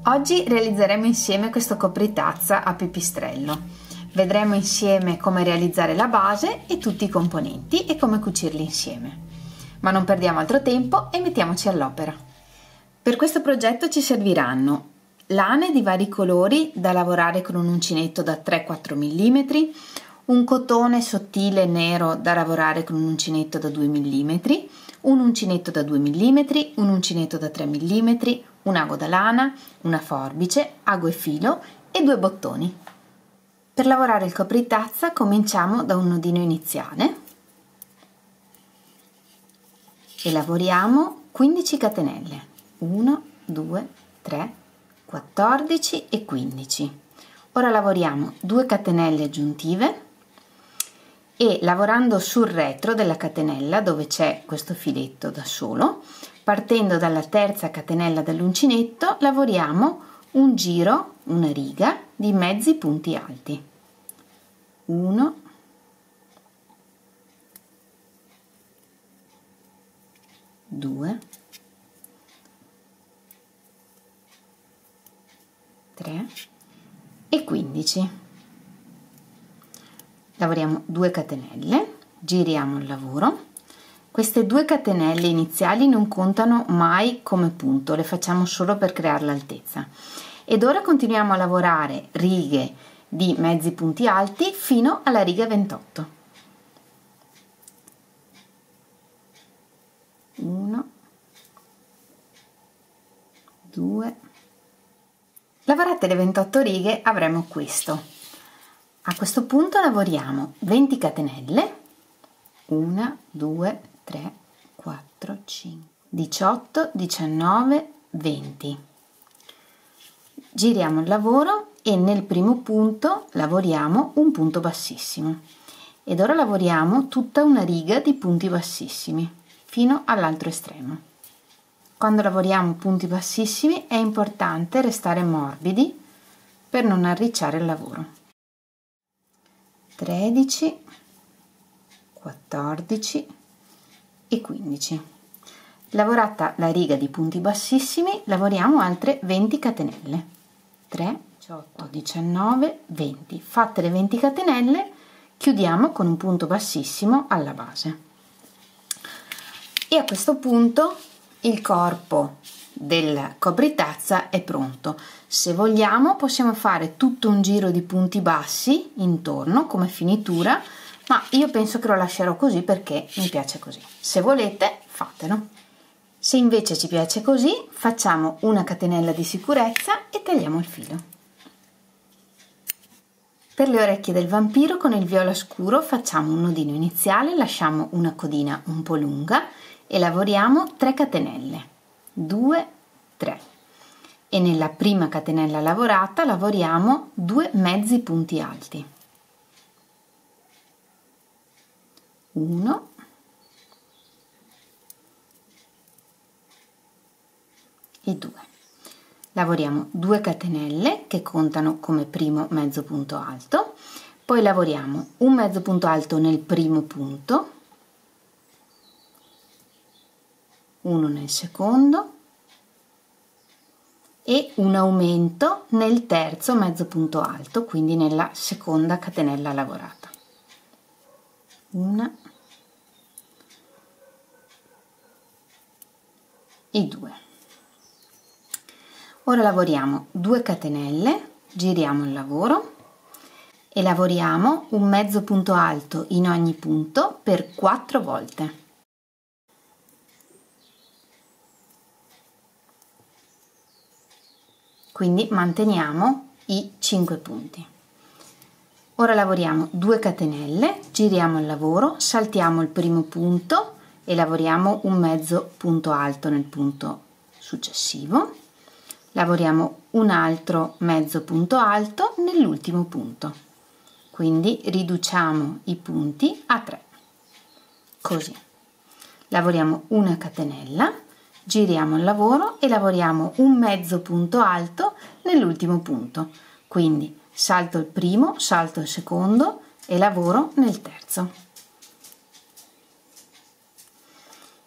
Oggi realizzeremo insieme questo copritazza a pipistrello. Vedremo insieme come realizzare la base e tutti i componenti e come cucirli insieme. Ma non perdiamo altro tempo e mettiamoci all'opera. Per questo progetto ci serviranno lane di vari colori da lavorare con un uncinetto da 3-4 mm, un cotone sottile nero da lavorare con un uncinetto da 2 mm, un uncinetto da 2 mm, un uncinetto da 3 mm, un ago da lana, una forbice, ago e filo e 2 bottoni. Per lavorare il copritazza cominciamo da un nodino iniziale e lavoriamo 15 catenelle, 1, 2, 3, 14 e 15. Ora lavoriamo 2 catenelle aggiuntive e lavorando sul retro della catenella dove c'è questo filetto da solo, partendo dalla terza catenella dell'uncinetto, lavoriamo un giro, una riga di mezzi punti alti. 1, 2, 3 e 15. Lavoriamo 2 catenelle, giriamo il lavoro. Queste 2 catenelle iniziali non contano mai come punto, le facciamo solo per creare l'altezza. Ed ora continuiamo a lavorare righe di mezzi punti alti fino alla riga 28. 1, 2. Lavorate le 28 righe avremo questo. A questo punto lavoriamo 20 catenelle, 1, 2, 3, 4, 5, 18, 19, 20. Giriamo il lavoro e nel primo punto lavoriamo un punto bassissimo. Ed ora lavoriamo tutta una riga di punti bassissimi fino all'altro estremo. Quando lavoriamo punti bassissimi è importante restare morbidi per non arricciare il lavoro. 13, 14 e 15. Lavorata la riga di punti bassissimi, lavoriamo altre 20 catenelle. 3, 18, 19, 20. Fatte le 20 catenelle, chiudiamo con un punto bassissimo alla base. E a questo punto il corpo del copritazza è pronto. Se vogliamo possiamo fare tutto un giro di punti bassi intorno come finitura, ma io penso che lo lascerò così perché mi piace così. Se volete fatelo. Se invece ci piace così facciamo una catenella di sicurezza e tagliamo il filo. Per le orecchie del vampiro con il viola scuro facciamo un nodino iniziale, lasciamo una codina un po' lunga e lavoriamo 3 catenelle. 2, 3 e nella prima catenella lavorata lavoriamo 2 mezzi punti alti, 1 e 2. Lavoriamo 2 catenelle che contano come primo mezzo punto alto, poi lavoriamo un mezzo punto alto nel primo punto, uno nel secondo e un aumento nel terzo mezzo punto alto, quindi nella seconda catenella lavorata. 1 e 2. Ora lavoriamo 2 catenelle, giriamo il lavoro e lavoriamo un mezzo punto alto in ogni punto per 4 volte. Quindi manteniamo i 5 punti. Ora lavoriamo 2 catenelle, giriamo il lavoro, saltiamo il primo punto e lavoriamo un mezzo punto alto nel punto successivo. Lavoriamo un altro mezzo punto alto nell'ultimo punto. Quindi riduciamo i punti a 3. Così. Lavoriamo una catenella. Giriamo il lavoro e lavoriamo un mezzo punto alto nell'ultimo punto, quindi salto il primo, salto il secondo e lavoro nel terzo.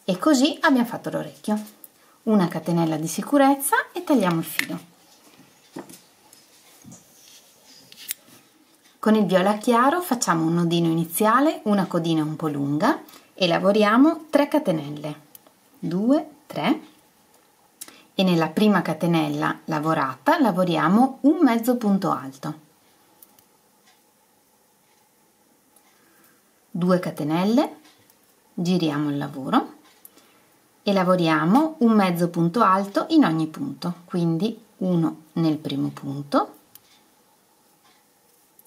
E così abbiamo fatto l'orecchio. Una catenella di sicurezza e tagliamo il filo. Con il viola chiaro facciamo un nodino iniziale, una codina un po' lunga e lavoriamo 3 catenelle, 2, 3, e nella prima catenella lavorata lavoriamo un mezzo punto alto, 2 catenelle, giriamo il lavoro e lavoriamo un mezzo punto alto in ogni punto, quindi uno nel primo punto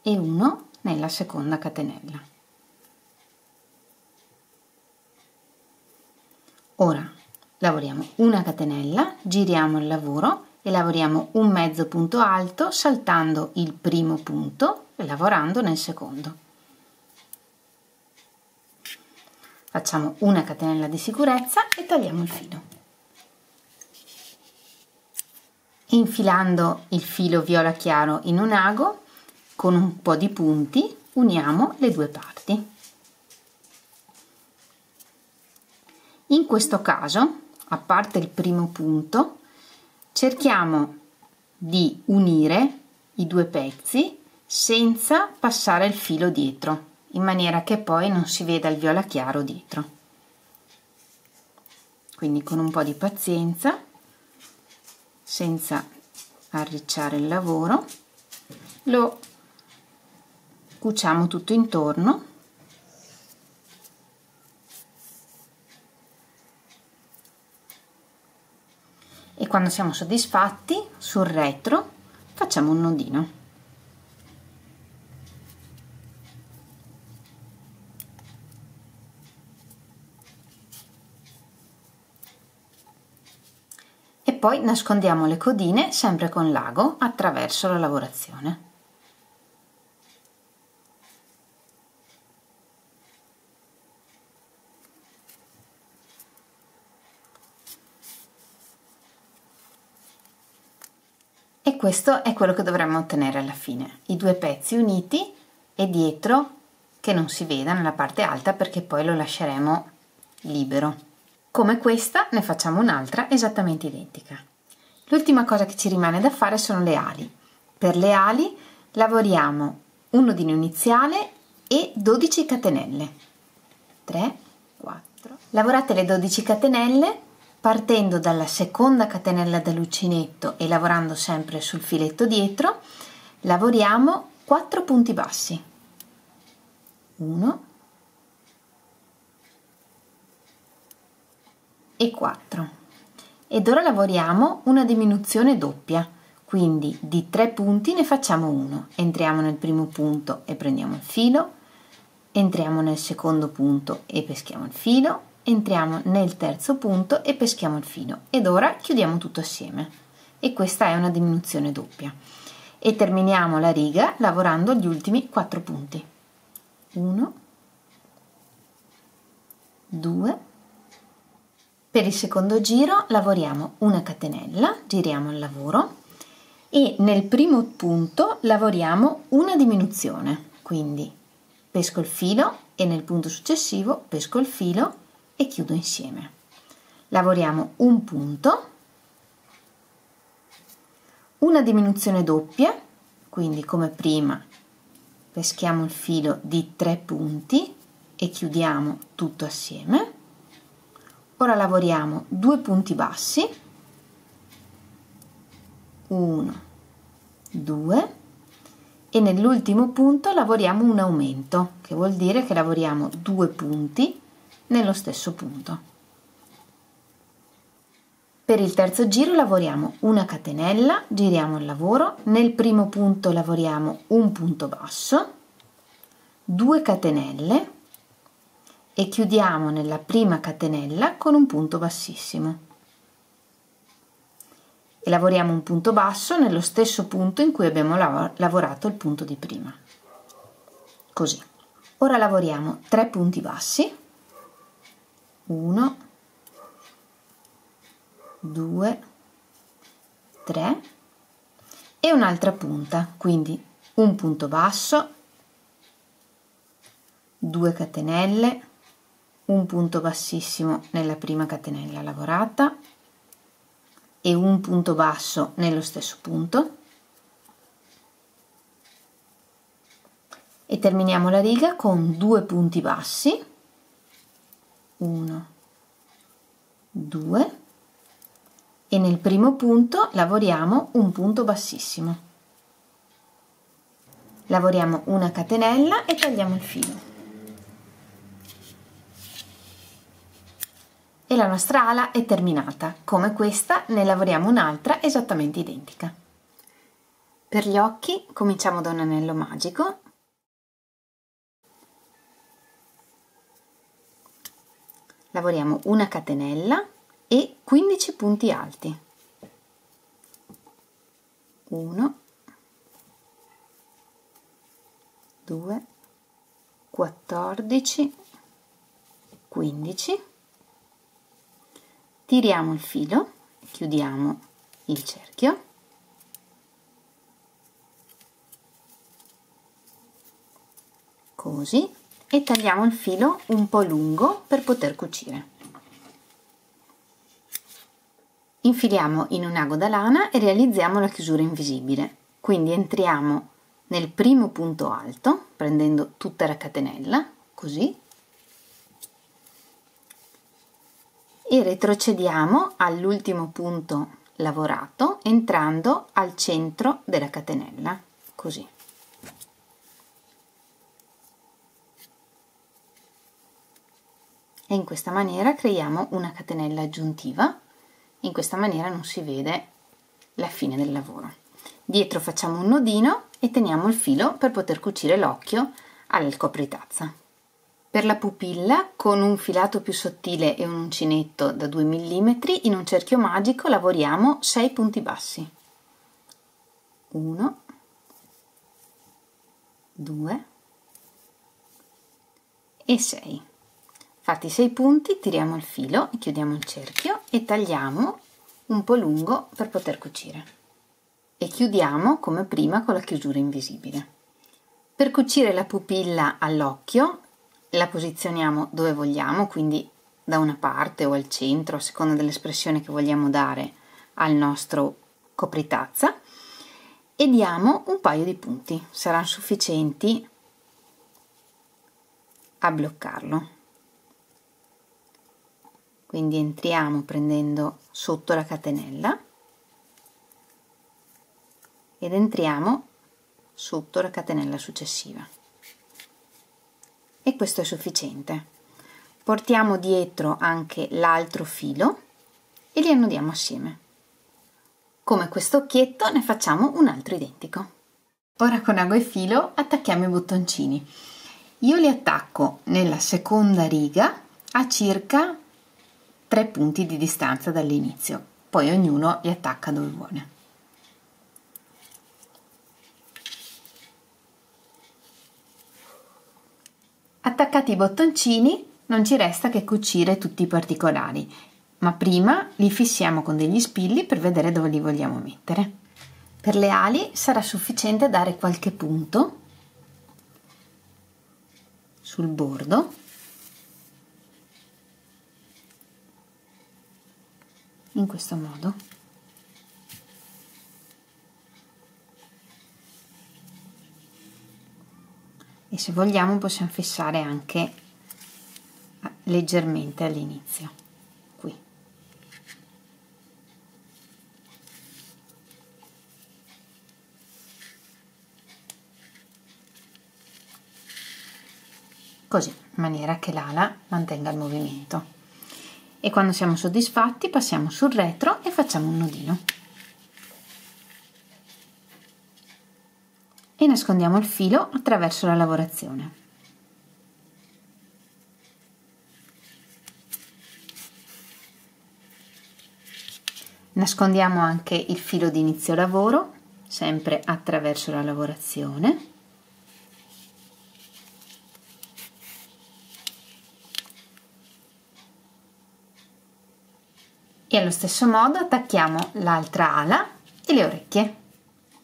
e uno nella seconda catenella. Ora lavoriamo una catenella, giriamo il lavoro e lavoriamo un mezzo punto alto saltando il primo punto e lavorando nel secondo. Facciamo una catenella di sicurezza e tagliamo il filo. Infilando il filo viola chiaro in un ago, con un po' di punti uniamo le due parti. In questo caso, a parte il primo punto, cerchiamo di unire i due pezzi senza passare il filo dietro, in maniera che poi non si veda il viola chiaro dietro. Quindi con un po' di pazienza, senza arricciare il lavoro, lo cuciamo tutto intorno e quando siamo soddisfatti sul retro facciamo un nodino. E poi nascondiamo le codine sempre con l'ago attraverso la lavorazione. E questo è quello che dovremmo ottenere alla fine, i due pezzi uniti e dietro che non si veda nella parte alta perché poi lo lasceremo libero. Come questa ne facciamo un'altra esattamente identica. L'ultima cosa che ci rimane da fare sono le ali. Per le ali lavoriamo un nodino iniziale e 12 catenelle. 3, 4. Lavorate le 12 catenelle partendo dalla seconda catenella dell'uncinetto e lavorando sempre sul filetto dietro. Lavoriamo 4 punti bassi. 1 e 4. Ed ora lavoriamo una diminuzione doppia, quindi di 3 punti ne facciamo uno. Entriamo nel primo punto e prendiamo il filo, entriamo nel secondo punto e peschiamo il filo, entriamo nel terzo punto e peschiamo il filo ed ora chiudiamo tutto assieme e questa è una diminuzione doppia e terminiamo la riga lavorando gli ultimi 4 punti. 1, 2. Per il secondo giro lavoriamo una catenella, giriamo il lavoro e nel primo punto lavoriamo una diminuzione, quindi pesco il filo e nel punto successivo pesco il filo e chiudo insieme. Lavoriamo un punto, una diminuzione doppia, quindi come prima peschiamo il filo di 3 punti e chiudiamo tutto assieme. Ora lavoriamo 2 punti bassi, 1, 2 e nell'ultimo punto lavoriamo un aumento, che vuol dire che lavoriamo 2 punti nello stesso punto. Per il terzo giro lavoriamo una catenella, giriamo il lavoro, nel primo punto lavoriamo un punto basso, 2 catenelle e chiudiamo nella prima catenella con un punto bassissimo e lavoriamo un punto basso nello stesso punto in cui abbiamo lavorato il punto di prima, così. Ora lavoriamo 3 punti bassi, 1, 2, 3 e un'altra punta, quindi un punto basso, 2 catenelle, un punto bassissimo nella prima catenella lavorata e un punto basso nello stesso punto, e terminiamo la riga con 2 punti bassi, 1, 2, e nel primo punto lavoriamo un punto bassissimo. Lavoriamo una catenella e tagliamo il filo. E la nostra ala è terminata. Come questa ne lavoriamo un'altra esattamente identica. Per gli occhi cominciamo da un anello magico. Lavoriamo una catenella e 15 punti alti. 1, 2, 14, 15. Tiriamo il filo, chiudiamo il cerchio così e tagliamo il filo un po' lungo per poter cucire. Infiliamo in un ago da lana e realizziamo la chiusura invisibile, quindi entriamo nel primo punto alto prendendo tutta la catenella così e retrocediamo all'ultimo punto lavorato entrando al centro della catenella così. E in questa maniera creiamo una catenella aggiuntiva. In questa maniera non si vede la fine del lavoro. Dietro facciamo un nodino e teniamo il filo per poter cucire l'occhio al copritazza. Per la pupilla, con un filato più sottile e un uncinetto da 2 mm, in un cerchio magico lavoriamo 6 punti bassi. 1, 2 e 6. Fatti 6 punti, tiriamo il filo, chiudiamo il cerchio e tagliamo un po' lungo per poter cucire. E chiudiamo come prima con la chiusura invisibile. Per cucire la pupilla all'occhio la posizioniamo dove vogliamo, quindi da una parte o al centro, a seconda dell'espressione che vogliamo dare al nostro copritazza, e diamo un paio di punti, saranno sufficienti a bloccarlo. Quindi entriamo prendendo sotto la catenella ed entriamo sotto la catenella successiva. E questo è sufficiente. Portiamo dietro anche l'altro filo e li annodiamo assieme. Come questo occhietto ne facciamo un altro identico. Ora con ago e filo attacchiamo i bottoncini. Io li attacco nella seconda riga a circa 3 punti di distanza dall'inizio, poi ognuno li attacca dove vuole. Attaccati i bottoncini non ci resta che cucire tutti i particolari, ma prima li fissiamo con degli spilli per vedere dove li vogliamo mettere. Per le ali sarà sufficiente dare qualche punto sul bordo in questo modo. E se vogliamo possiamo fissare anche leggermente all'inizio qui. Così, in maniera che l'ala mantenga il movimento. E quando siamo soddisfatti passiamo sul retro e facciamo un nodino. E nascondiamo il filo attraverso la lavorazione. Nascondiamo anche il filo di inizio lavoro, sempre attraverso la lavorazione. E allo stesso modo attacchiamo l'altra ala e le orecchie.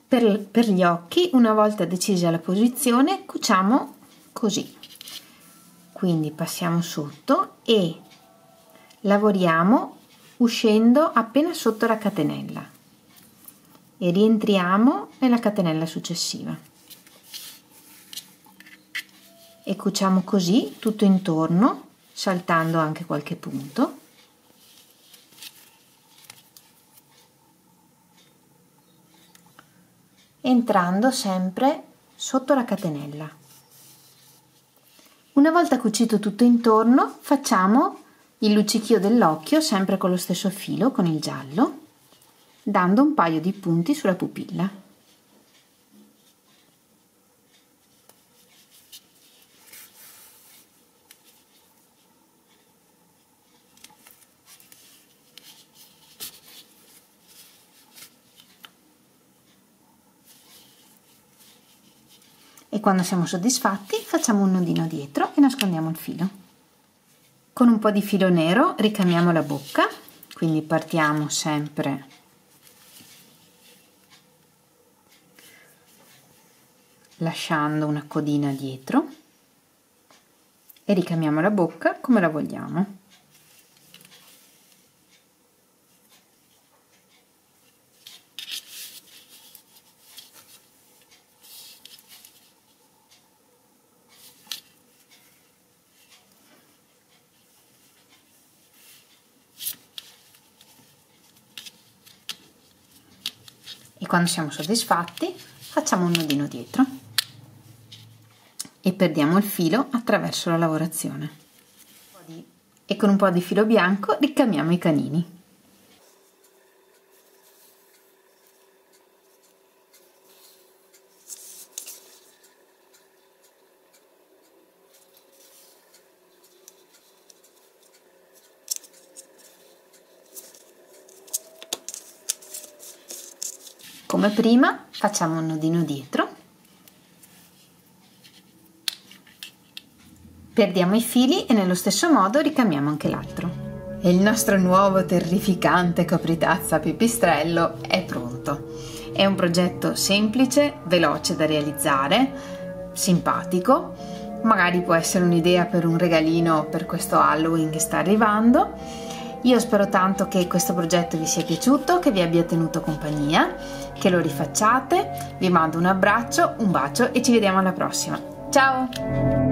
Per gli occhi, una volta decisa la posizione, cuciamo così. Quindi passiamo sotto e lavoriamo uscendo appena sotto la catenella e rientriamo nella catenella successiva. e cuciamo così tutto intorno, saltando anche qualche punto. Entrando sempre sotto la catenella. Una volta cucito tutto intorno, facciamo il luccichio dell'occhio sempre con lo stesso filo, con il giallo, dando un paio di punti sulla pupilla. E quando siamo soddisfatti facciamo un nodino dietro e nascondiamo il filo. Con un po' di filo nero ricamiamo la bocca, quindi partiamo sempre lasciando una codina dietro e ricamiamo la bocca come la vogliamo. E quando siamo soddisfatti facciamo un nodino dietro e perdiamo il filo attraverso la lavorazione e con un po' di filo bianco ricamiamo i canini. Come prima facciamo un nodino dietro, perdiamo i fili e nello stesso modo ricamiamo anche l'altro. E il nostro nuovo terrificante copritazza pipistrello è pronto. È un progetto semplice, veloce da realizzare, simpatico, magari può essere un'idea per un regalino per questo Halloween che sta arrivando. Io spero tanto che questo progetto vi sia piaciuto, che vi abbia tenuto compagnia, che lo rifacciate. Vi mando un abbraccio, un bacio e ci vediamo alla prossima. Ciao!